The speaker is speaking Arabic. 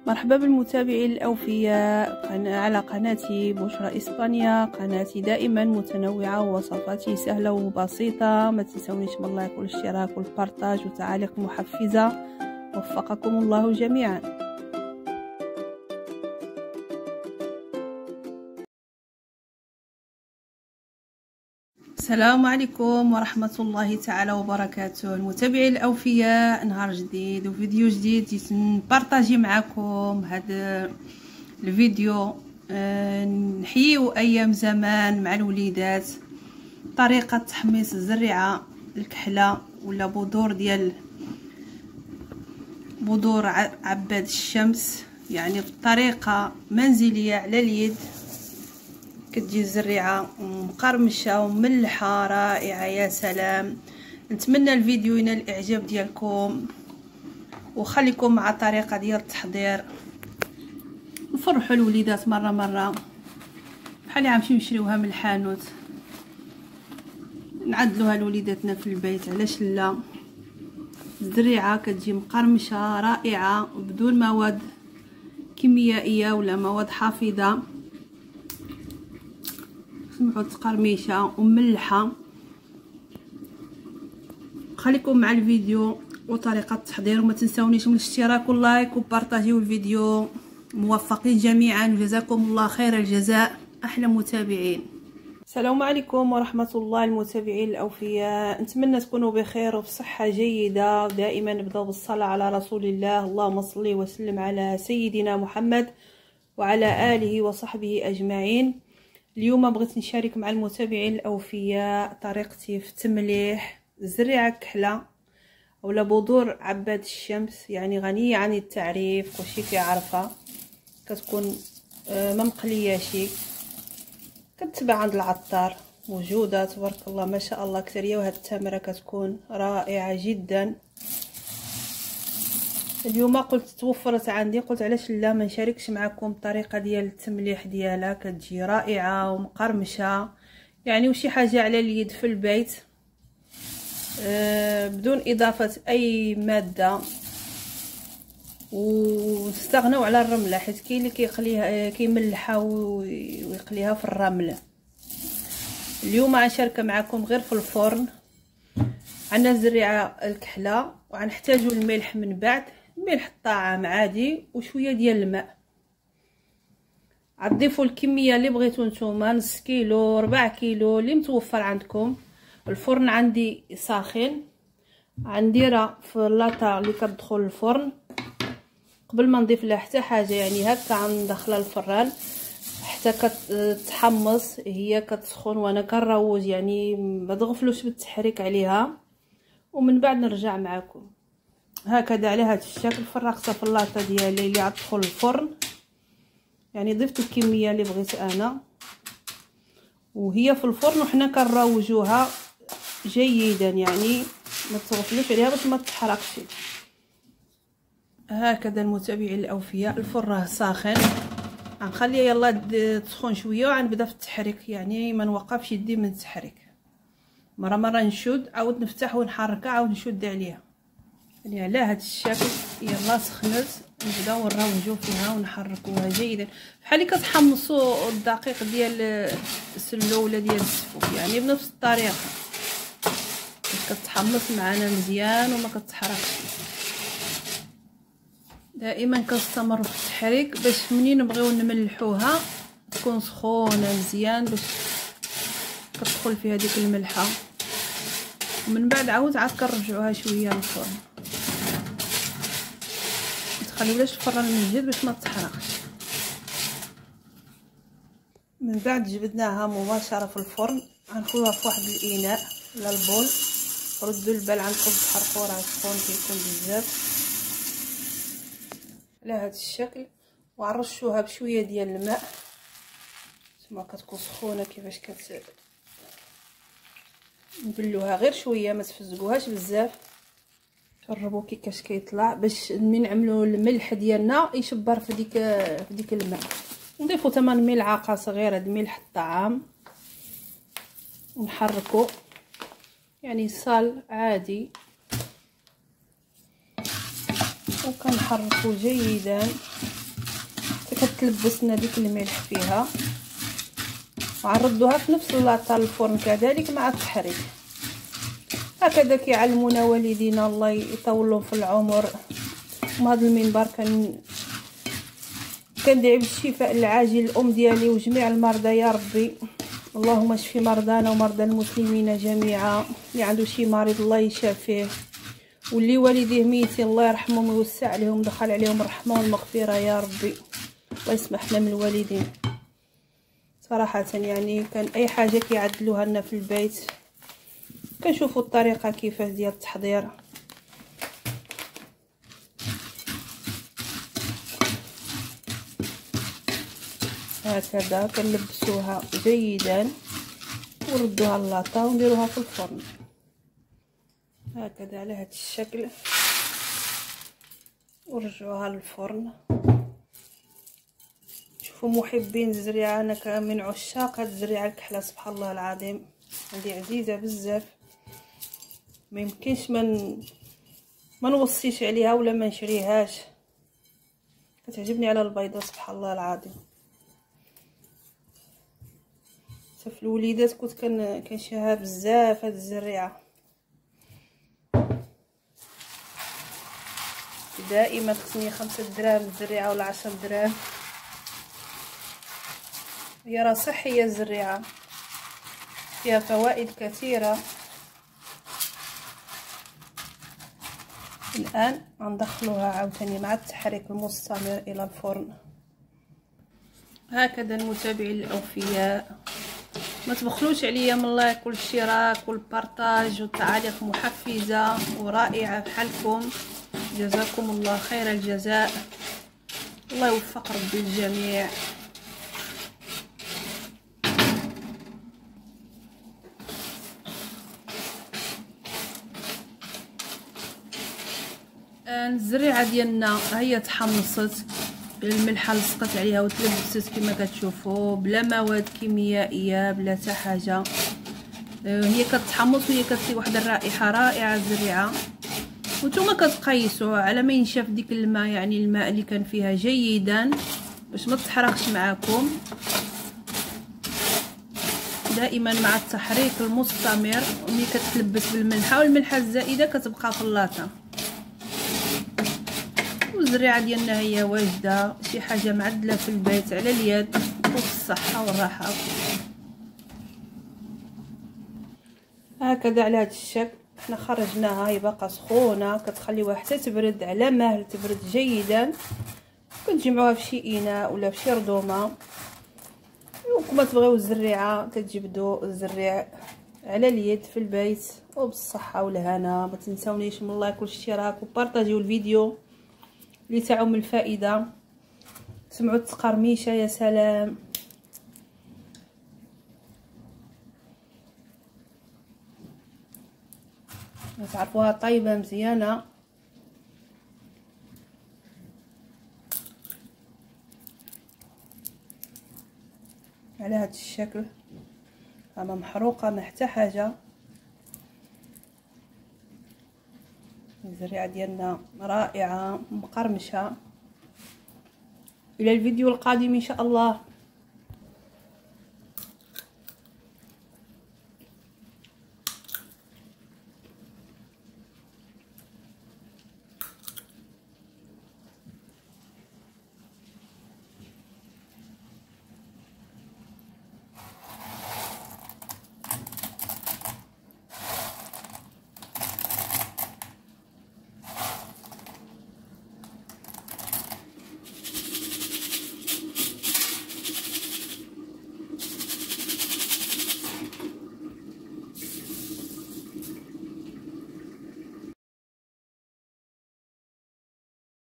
مرحبا بالمتابعين الأوفياء على قناتي بشرى إسبانيا، قناتي دائما متنوعة ووصفاتي سهلة وبسيطة. ما تنسونيش من اللايك والاشتراك والبارطاج وتعاليق محفزة. وفقكم الله جميعا. السلام عليكم ورحمة الله تعالى وبركاته. المتابعين الأوفياء، نهار جديد وفيديو جديد جيت نبارطاجي معكم هذا الفيديو. نحييو أيام زمان مع الوليدات، طريقة تحميص الزريعة الكحلة ولا بذور عباد الشمس، يعني بطريقة منزلية على اليد. كتجي الزريعه مقرمشه وملحه رائعه، يا سلام. نتمنى الفيديو ينال الاعجاب ديالكم، وخليكم مع الطريقه ديال التحضير. نفرحوا الوليدات مره بحال اللي غنمشيو نشريوها من الحانوت، نعدلوها لوليداتنا في البيت. علاش لا؟ الزريعه كتجي مقرمشه رائعه بدون مواد كيميائيه ولا مواد حافظه، سمحوا قرميشه وملحه. خليكم مع الفيديو وطريقه التحضير، وما تنسونيش من الاشتراك واللايك وبارطاجيو الفيديو. موفقين جميعا وجزاكم الله خير الجزاء، احلى متابعين. السلام عليكم ورحمه الله المتابعين الاوفياء، نتمنى تكونوا بخير وبصحه جيده. دائما نبداو بالصلاه على رسول الله، اللهم صل وسلم على سيدنا محمد وعلى اله وصحبه اجمعين. اليوم بغيت نشارك مع المتابعين الاوفياء طريقتي في تمليح الزريعه الكحله اولا بذور عباد الشمس، يعني غنيه عن التعريف، كلشي كيعرفها. كتكون ما مقلياشي، كتباع عند العطار، موجوده تبارك الله ما شاء الله كثير. وهاد التمره كتكون رائعه جدا. اليوم قلت توفرت عندي، قلت علاش لا ما نشاركش معكم الطريقه ديال التمليح ديالها. كتجي رائعه ومقرمشه، يعني وشي حاجه على اليد في البيت بدون اضافه اي ماده. واستغنوا على الرمله، حيت كاين اللي كيقليها كيملحها ويقليها في الرمل. اليوم غنشارك معكم غير في الفرن. عندنا الزريعه الكحله وغنحتاجوا الملح من بعد، ملح الطعام عادي وشويه ديال الماء. غتضيفوا الكميه اللي بغيتو نتوما، نص كيلو 4 كيلو اللي متوفر عندكم. الفرن عندي ساخن، غنديرها في اللاطه اللي كتدخل الفرن قبل ما نضيف لها حتى حاجه، يعني هكا غندخلها الفران حتى كتحمص. هي كتسخن وانا كنروج، يعني ما تغفلوش بالتحريك عليها. ومن بعد نرجع معكم هكذا على هذا الشكل. فرغتها في اللاطه ديالي اللي غتدخل الفرن، يعني ضفت الكميه اللي بغيت انا، وهي في الفرن وحنا كنروجوها جيدا، يعني ما تغفلوش عليها باش ما تحرقش. هكذا المتابعين الاوفياء، الفرن راه ساخن، غنخليها يلا تسخن شويه وغنبدا في التحريك، يعني ما نوقفش يدي من التحريك. مره نشد، عاود نفتح ونحركها، عاود نشد عليها، يعني على هذا الشكل. يلا سخنت، نبداو نروجو فيها ونحركوها جيدا، بحال اللي كتحمصوا الدقيق ديال السلو ولا ديال السفوف، يعني بنفس الطريقه كتحمص معنا مزيان وما كتحرقش. دائما كنستمروا في التحريك باش منين نبغيو نملحوها تكون سخونه مزيان، باش كتدخل فيها ديك الملحه. ومن بعد عاود كنرجعوها شويه للفرن، متخليولاش الفران منجد باش ما تحرقش. من بعد جبدناها مباشره في الفرن، غنخويوها في واحد الاناء ولا البول. ردوا البال عندكم تحرقوا، راه السخون كيكون بزاف على هذا الشكل. وغنرشوها بشويه ديال الماء، تما كتكون سخونه كيفاش نبلوها غير شويه، ما تفزقوهاش بزاف. جربوا كيفاش كيطلع، باش من نعملوا الملح ديالنا يشبر في ديك الماء. نضيفوا 8 ملعقه صغيره د ملح الطعام ونحركوا، يعني صال عادي، وكنحركوا جيدا. تلبسنا ديك الملح فيها، وعنردوها في نفس اللاطه للفرن كذلك مع التحريك. هكذا كيعلمونا والدينا الله يطولهم في العمر. من هذا المنبر كندعي بالشفاء العاجل الام ديالي وجميع المرضى يا ربي. اللهم اشف مرضانا ومرضى المسلمين جميعا. اللي عنده شي مريض الله يشافيه، واللي والديه ميتين الله يرحمهم ويوسع عليهم ويدخل عليهم الرحمه والمغفره يا ربي. الله يسمح لنا من الوالدين صراحه. يعني كان اي حاجه كيعدلوها لنا في البيت كنشوفوا الطريقه كيفاش ديال التحضير. هكذا كنلبسوها جيدا ونردوها للاطا ونديروها في الفرن هكذا على هذا الشكل، ورجعوها للفرن. شوفوا محبين الزريعه، انا من عشاق هاد الزريعه الكحله سبحان الله العظيم، عندي عزيزه بزاف، ما يمكنش ما نوصيش عليها ولا ما نشريهاش. كتعجبني على البيضه سبحان الله العظيم. في الوليدات كنت كنشريها بزاف هاد الزريعه، دائما خصني 5 دراهم الزريعه ولا 10 دراهم. هي راه صحيه الزريعه، فيها فوائد كثيره. الان غندخلوها عاوتاني مع التحريك المستمر الى الفرن. هكذا المتابعين الاوفياء، ما تبخلوش عليا من لايك والاشتراك والبارطاج والتعاليق محفزه ورائعه بحالكم. جزاكم الله خير الجزاء، الله يوفق ربي الجميع. الزريعه ديالنا هي تحمصت، الملحه لصقت عليها وتلبست كما كتشوفوا، بلا مواد كيميائيه بلا حتى حاجه. هي كتحمص وهي كتعطي واحد الرائحه رائعه الزريعه. وانتم كتقيسوا على ما ينشف ديك الماء، يعني الماء اللي كان فيها جيدا باش ما تحرقش معكم. دائما مع التحريك المستمر، وملي كتلبس بالملحه، والملحه الزائده كتبقى في اللاطه. والزريعه ديالنا هي واجده، شي حاجه معدله في البيت على اليد وفي الصحه والراحه. هكذا على هذا الشكل احنا خرجناها، هي باقا سخونه، كتخليوها حتى تبرد على مهل تبرد جيدا. كتجمعوها في شي اناء ولا في شي رضومه. وكما تبغيو الزريعه كتجبدوا الزريع على اليد في البيت وبالصحه والهنا. ما تنساونيش من لايك والاشتراك وبارطاجيو الفيديو لتعم الفائده. سمعوا التقرميشه يا سلام. تعرفوها طيبه مزيانه. على هذا الشكل اما محروقه ما حتى حاجه. الزريعه ديالنا رائعه مقرمشه. الى الفيديو القادم ان شاء الله.